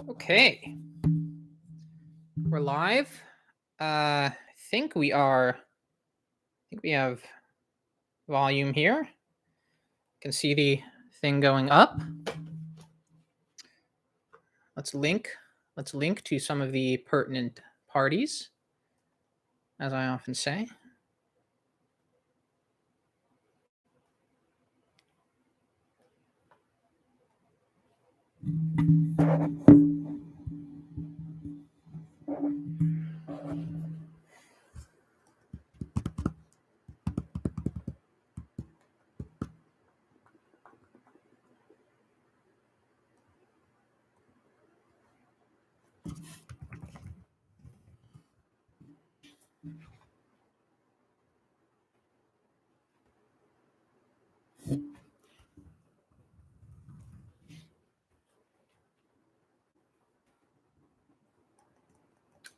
Okay, we're live. I think we are. I think we have volume here. You can see the thing going up. Let's link to some of the pertinent parties, as I often say.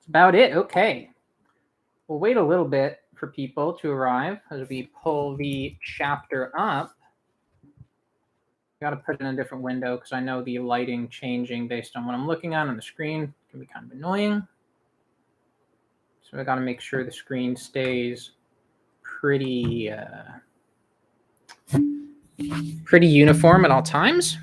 That's about it. Okay, we'll wait a little bit for people to arrive as we pull the chapter up. Got to put it in a different window because I know the lighting changing based on what I'm looking at on the screen can be kind of annoying. So I got to make sure the screen stays pretty uniform at all times.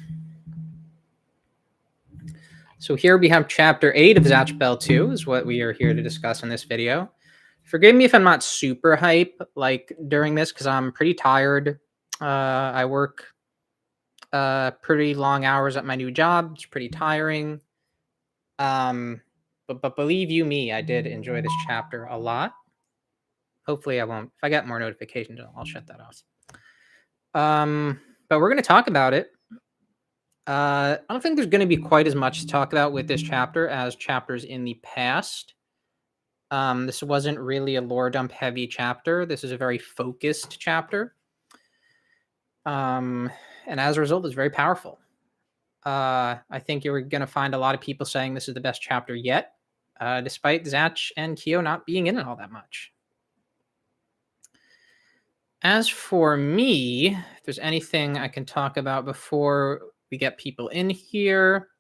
So here we have chapter 8 of Zatch Bell 2 is what we are here to discuss in this video. Forgive me if I'm not super hype like during this because I'm pretty tired. I work pretty long hours at my new job. It's pretty tiring. But believe you me, I did enjoy this chapter a lot. Hopefully I won't. If I get more notifications, I'll shut that off. But we're going to talk about it. I don't think there's going to be quite as much to talk about with this chapter as chapters in the past. This wasn't really a lore dump heavy chapter. This is a very focused chapter. And as a result, it's very powerful. I think you're going to find a lot of people saying this is the best chapter yet, despite Zatch and Kyo not being in it all that much. As for me, if there's anything I can talk about before we get people in here,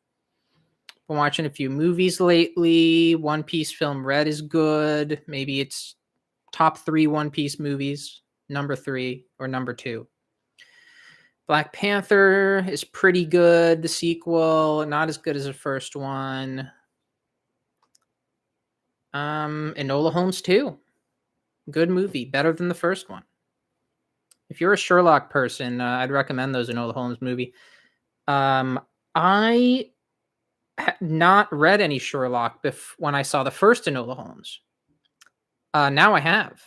been watching a few movies lately. One Piece film Red is good. Maybe it's top 3 One Piece movies, number 3 or number 2. Black Panther is pretty good. The sequel, not as good as the first one. Enola Holmes 2. Good movie, better than the first one. If you're a Sherlock person, I'd recommend those Enola Holmes movie. I had not read any Sherlock when I saw the first Enola Holmes. Now I have.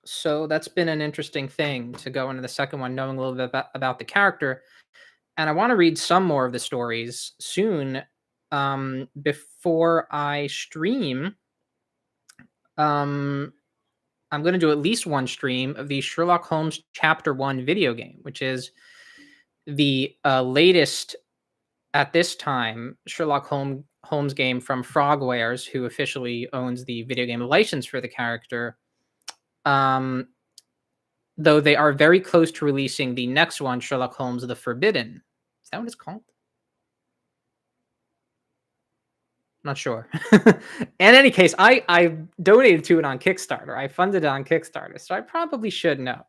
So that's been an interesting thing to go into the second one, knowing a little bit about the character. And I want to read some more of the stories soon. Before I stream, I'm going to do at least one stream of the Sherlock Holmes Chapter 1 video game, which is the latest, at this time, Sherlock Holmes game from Frogwares, who officially owns the video game license for the character. Though they are very close to releasing the next one, Sherlock Holmes The Forbidden. Is that what it's called? Not sure. In any case, I donated to it on Kickstarter. I funded it on Kickstarter, so I probably should know.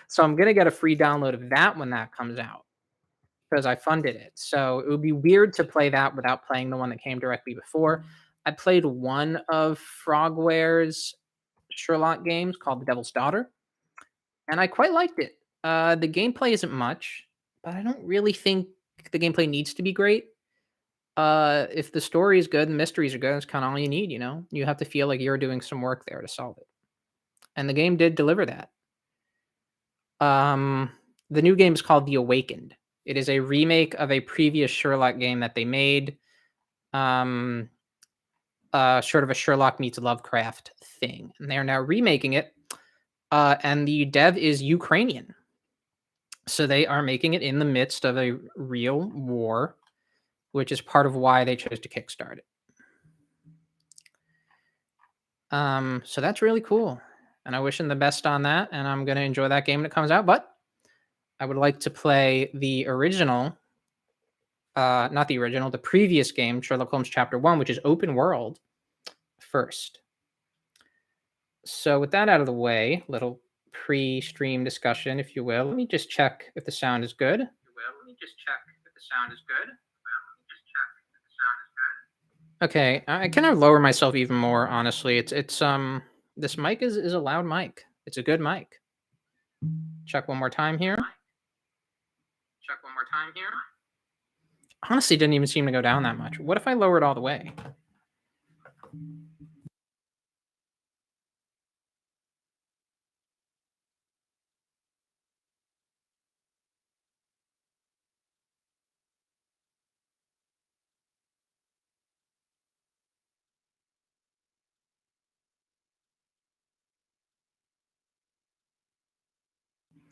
So I'm going to get a free download of that when that comes out because I funded it. So it would be weird to play that without playing the one that came directly before. I played one of Frogware's Sherlock games called The Devil's Daughter, and I quite liked it. The gameplay isn't much, but I don't really think the gameplay needs to be great. If the story is good and mysteries are good, that's kind of all you need, you know? You have to feel like you're doing some work there to solve it. And the game did deliver that. The new game is called The Awakened. It is a remake of a previous Sherlock game that they made. Sort of a Sherlock meets Lovecraft thing. And they're now remaking it. And the dev is Ukrainian. So they are making it in the midst of a real war, which is part of why they chose to kickstart it. So that's really cool. And I wish them the best on that. And I'm going to enjoy that game when it comes out. But I would like to play the original not the original, the previous game, Sherlock Holmes Chapter 1, which is open world first. So with that out of the way, little pre-stream discussion, if you will. Let me just check if the sound is good. Okay, I kind of lower myself even more, honestly. It's this mic is a loud mic. It's a good mic. Check one more time here. Honestly, didn't even seem to go down that much. What if I lower it all the way?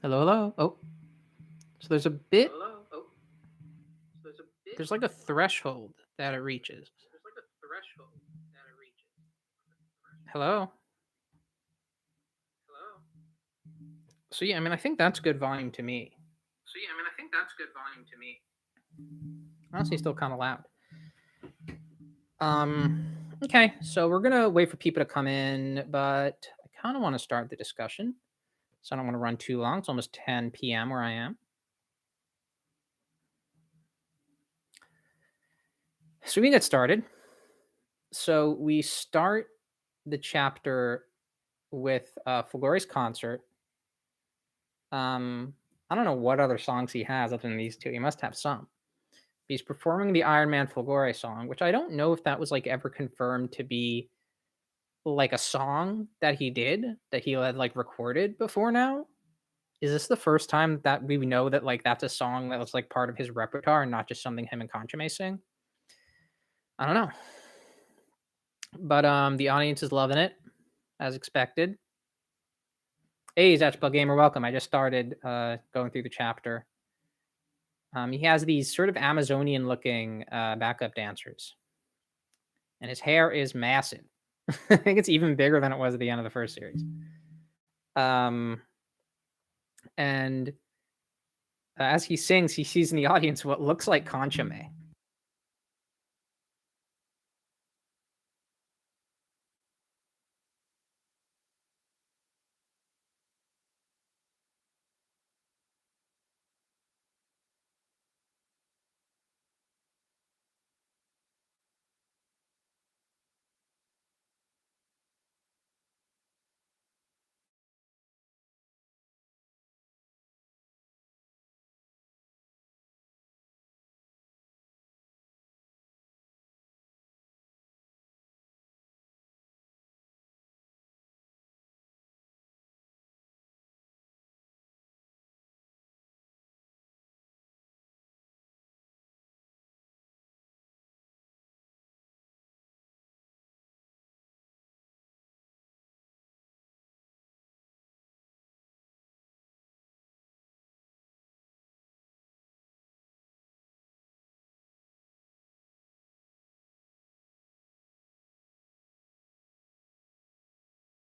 Hello, hello. Oh, so there's a bit. There's like a threshold that it reaches. Hello. So yeah, I mean, I think that's good volume to me. Honestly, still kind of loud. Um. Okay, so we're gonna wait for people to come in, but I kind of want to start the discussion, so I don't want to run too long. It's almost 10 p.m. where I am. So we get started. So we start the chapter with Folgori's concert. I don't know what other songs he has other than these two. He must have some. He's performing the Iron Man Folgore song, which I don't know if that was like ever confirmed to be like a song that he did that he had like recorded before now. Is this the first time that we know that like that's a song that was like part of his repertoire and not just something him and Concha may sing? I don't know. But the audience is loving it, as expected. Hey, Zatch Gamer, welcome. I just started going through the chapter. He has these sort of Amazonian looking backup dancers, and his hair is massive. I think it's even bigger than it was at the end of the first series. And as he sings, he sees in the audience what looks like Concha May.